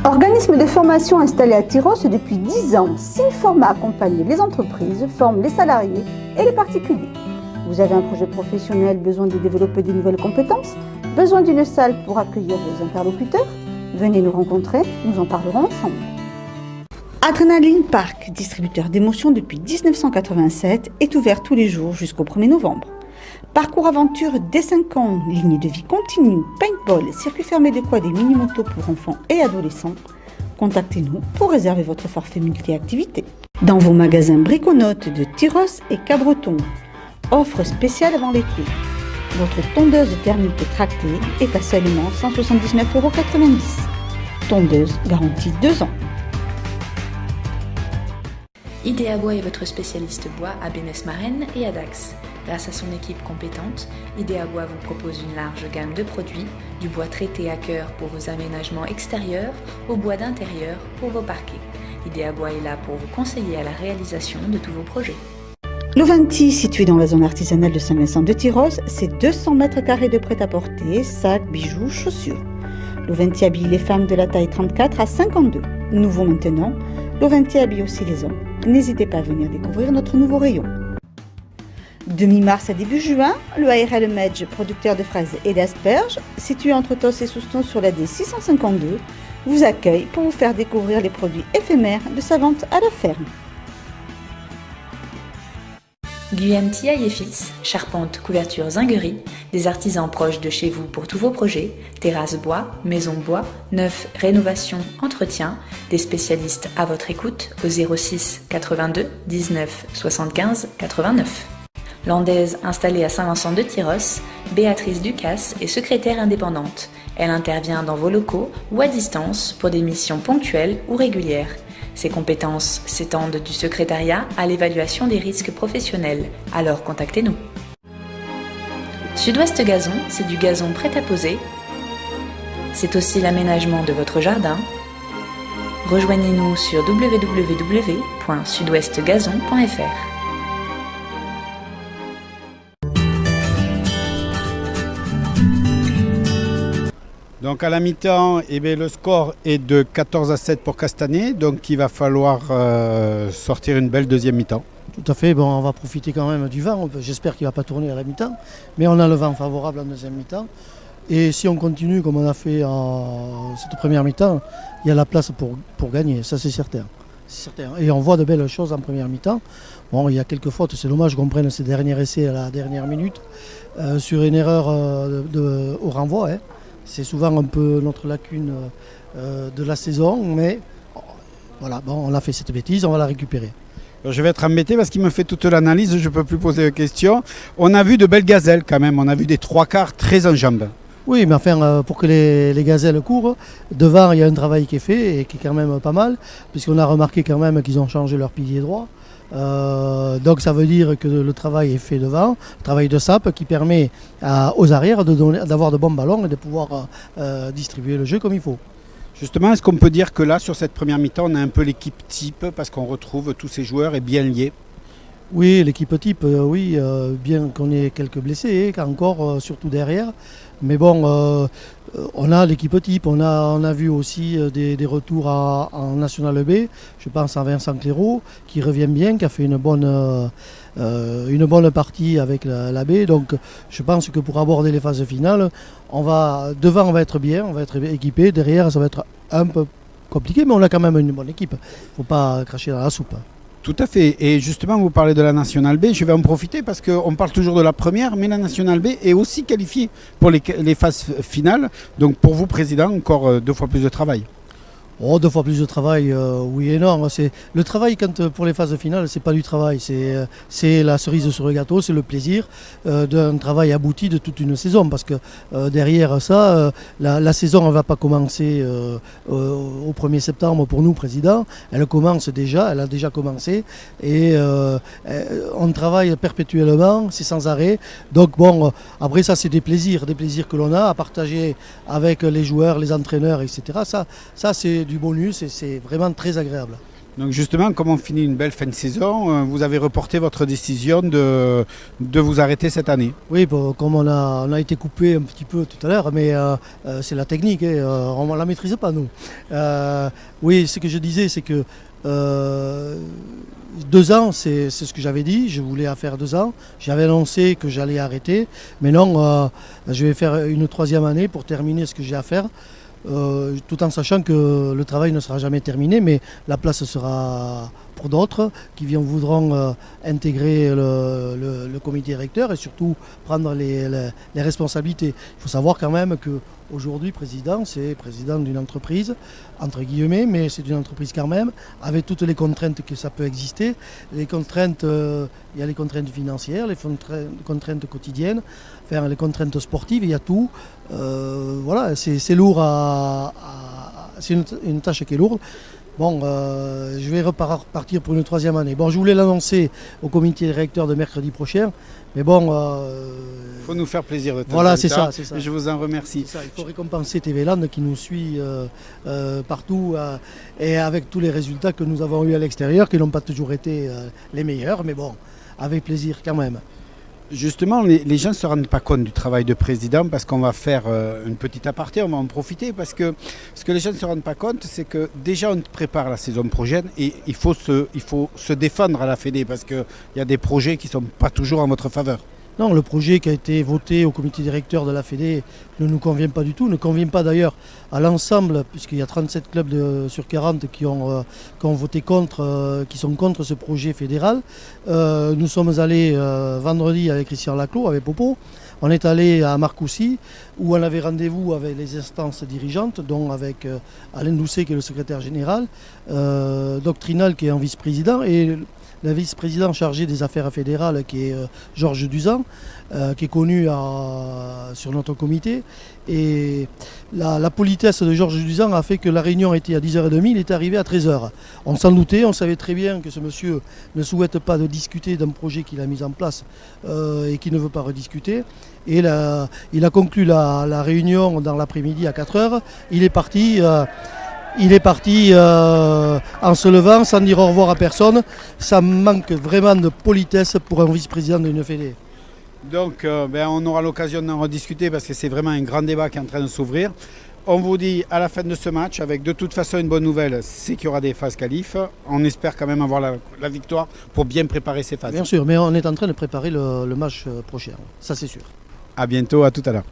Organisme de formation installé à Tyrosse depuis 10 ans, Synforma accompagne les entreprises, forme les salariés et les particuliers. Vous avez un projet professionnel, besoin de développer de nouvelles compétences, besoin d'une salle pour accueillir vos interlocuteurs? Venez nous rencontrer, nous en parlerons ensemble. Adrenaline Park, distributeur d'émotions depuis 1987, est ouvert tous les jours jusqu'au 1er novembre. Parcours aventure dès 5 ans, ligne de vie continue, paintball, circuit fermé de quad et mini-moto pour enfants et adolescents. Contactez-nous pour réserver votre forfait multi-activités. Dans vos magasins Briconote de Tyrosse et Cabreton, offre spéciale avant l'été. Votre tondeuse thermique tractée est à seulement 179,90 €. Tondeuse garantie 2 ans. Idéa Bois est votre spécialiste bois à Bénesse-Marennes et à Dax. Grâce à son équipe compétente, Idéa Bois vous propose une large gamme de produits, du bois traité à cœur pour vos aménagements extérieurs au bois d'intérieur pour vos parquets. Idéa Bois est là pour vous conseiller à la réalisation de tous vos projets. Lovanti, situé dans la zone artisanale de Saint-Vincent de Tyrosse, c'est 200 mètres carrés de prêt-à-porter, sacs, bijoux, chaussures. Lovanti habille les femmes de la taille 34 à 52. Nouveau maintenant, Lovanti habille aussi les hommes. N'hésitez pas à venir découvrir notre nouveau rayon. De mi-mars à début juin, le ARL Medj, producteur de fraises et d'asperges, situé entre Tos et Souston sur la D652, vous accueille pour vous faire découvrir les produits éphémères de sa vente à la ferme. Guyane Tiaille et Fils, charpente, couverture, zinguerie, des artisans proches de chez vous pour tous vos projets, terrasse bois, maison bois, neuf, rénovation, entretien, des spécialistes à votre écoute au 06 82 19 75 89. Landaise installée à Saint-Vincent de Tyrosse, Béatrice Ducasse est secrétaire indépendante. Elle intervient dans vos locaux ou à distance pour des missions ponctuelles ou régulières. Ses compétences s'étendent du secrétariat à l'évaluation des risques professionnels, alors contactez-nous. Sud-Ouest Gazon, c'est du gazon prêt à poser. C'est aussi l'aménagement de votre jardin. Rejoignez-nous sur www.sudouestgazon.fr. Donc à la mi-temps, le score est de 14 à 7 pour Castanet, donc il va falloir sortir une belle deuxième mi-temps. Tout à fait, bon, on va profiter quand même du vent, j'espère qu'il ne va pas tourner à la mi-temps, mais on a le vent favorable en deuxième mi-temps. Et si on continue comme on a fait en cette première mi-temps, il y a la place pour gagner, ça c'est certain. Et on voit de belles choses en première mi-temps. Bon, il y a quelques fautes, c'est dommage qu'on prenne ces derniers essais à la dernière minute sur une erreur au renvoi. C'est souvent un peu notre lacune de la saison, mais voilà, bon, on a fait cette bêtise, on va la récupérer. Je vais être embêté parce qu'il me fait toute l'analyse, je ne peux plus poser de questions. On a vu de belles gazelles quand même, on a vu des trois quarts très en jambes. Oui, mais enfin, pour que les gazelles courent, devant il y a un travail qui est fait et qui est quand même pas mal, puisqu'on a remarqué quand même qu'ils ont changé leur pilier droit. Donc ça veut dire que le travail est fait devant, le travail de sape qui permet aux arrières d'avoir de bons ballons et de pouvoir distribuer le jeu comme il faut. Justement, est-ce qu'on peut dire que là, sur cette première mi-temps, on a un peu l'équipe type parce qu'on retrouve tous ces joueurs et bien liés? Oui, l'équipe type, oui, bien qu'on ait quelques blessés, encore surtout derrière. Mais bon, on a l'équipe type, on a vu aussi des retours en National B. Je pense à Vincent Clairaut qui revient bien, qui a fait une bonne partie avec la B. Donc je pense que pour aborder les phases finales, devant on va être bien, on va être équipé. Derrière ça va être un peu compliqué, mais on a quand même une bonne équipe. Il ne faut pas cracher dans la soupe. Tout à fait. Et justement, vous parlez de la National B. Je vais en profiter parce qu'on parle toujours de la première, mais la National B est aussi qualifiée pour les phases finales. Donc pour vous, Président, encore 2 fois plus de travail. Oh, 2 fois plus de travail, oui et non. Le travail, pour les phases finales, c'est pas du travail. C'est la cerise sur le gâteau, c'est le plaisir d'un travail abouti de toute une saison. Parce que derrière ça, la saison ne va pas commencer au 1er septembre pour nous, Président. Elle a déjà commencé. Et on travaille perpétuellement, c'est sans arrêt. Donc bon, après ça, c'est des plaisirs que l'on a à partager avec les joueurs, les entraîneurs, etc. Ça c'est du bonus et c'est vraiment très agréable. Donc justement, comme on finit une belle fin de saison, vous avez reporté votre décision de vous arrêter cette année. Oui, bon, comme on a été coupé un petit peu tout à l'heure, mais c'est la technique, hein, on ne la maîtrise pas nous. Oui, ce que je disais, c'est que 2 ans, c'est ce que j'avais dit, je voulais faire 2 ans. J'avais annoncé que j'allais arrêter, mais non, je vais faire une 3e année pour terminer ce que j'ai à faire. Tout en sachant que le travail ne sera jamais terminé, mais la place sera pour d'autres qui voudront intégrer le comité directeur et surtout prendre les responsabilités. Il faut savoir quand même qu'aujourd'hui, président, c'est président d'une entreprise, entre guillemets, mais c'est une entreprise quand même, avec toutes les contraintes que ça peut exister. Les contraintes, il y a les contraintes financières, les contraintes quotidiennes, enfin, les contraintes sportives, il y a tout. Voilà, c'est lourd c'est une tâche qui est lourde. Bon, je vais repartir pour une 3e année. Bon, je voulais l'annoncer au comité directeur de mercredi prochain, mais bon... Il faut nous faire plaisir de temps voilà, en c'est temps. ça. Je vous en remercie. Il faut récompenser TV Land qui nous suit partout et avec tous les résultats que nous avons eus à l'extérieur, qui n'ont pas toujours été les meilleurs, mais bon, avec plaisir quand même. Justement, les gens ne se rendent pas compte du travail de président parce qu'on va faire une petite aparté, on va en profiter parce que ce que les gens ne se rendent pas compte, c'est que déjà on prépare la saison prochaine et il faut se défendre à la Fédé parce qu'il y a des projets qui ne sont pas toujours en votre faveur. Non, le projet qui a été voté au comité directeur de la Fédé ne nous convient pas du tout, ne convient pas d'ailleurs à l'ensemble, puisqu'il y a 37 clubs sur 40 qui ont voté contre, qui sont contre ce projet fédéral. Nous sommes allés vendredi avec Christian Laclos, avec Popo. On est allé à Marcoussis, où on avait rendez-vous avec les instances dirigeantes, dont avec Alain Doucet, qui est le secrétaire général, Doctrinal, qui est en vice-président, et le vice-président chargé des affaires fédérales, qui est Georges Duzan, qui est connu sur notre comité. Et la politesse de Georges Duzan a fait que la réunion était à 10h30, il est arrivé à 13h. On s'en doutait, on savait très bien que ce monsieur ne souhaite pas de discuter d'un projet qu'il a mis en place et qu'il ne veut pas rediscuter. Et il a conclu la réunion dans l'après-midi à 4h. Il est parti... en se levant sans dire au revoir à personne. Ça manque vraiment de politesse pour un vice-président d'une fédé. Donc on aura l'occasion d'en rediscuter parce que c'est vraiment un grand débat qui est en train de s'ouvrir. On vous dit à la fin de ce match, avec de toute façon une bonne nouvelle, c'est qu'il y aura des phases qualif. On espère quand même avoir la victoire pour bien préparer ces phases. Bien sûr, mais on est en train de préparer le match prochain, ça c'est sûr. À bientôt, à tout à l'heure.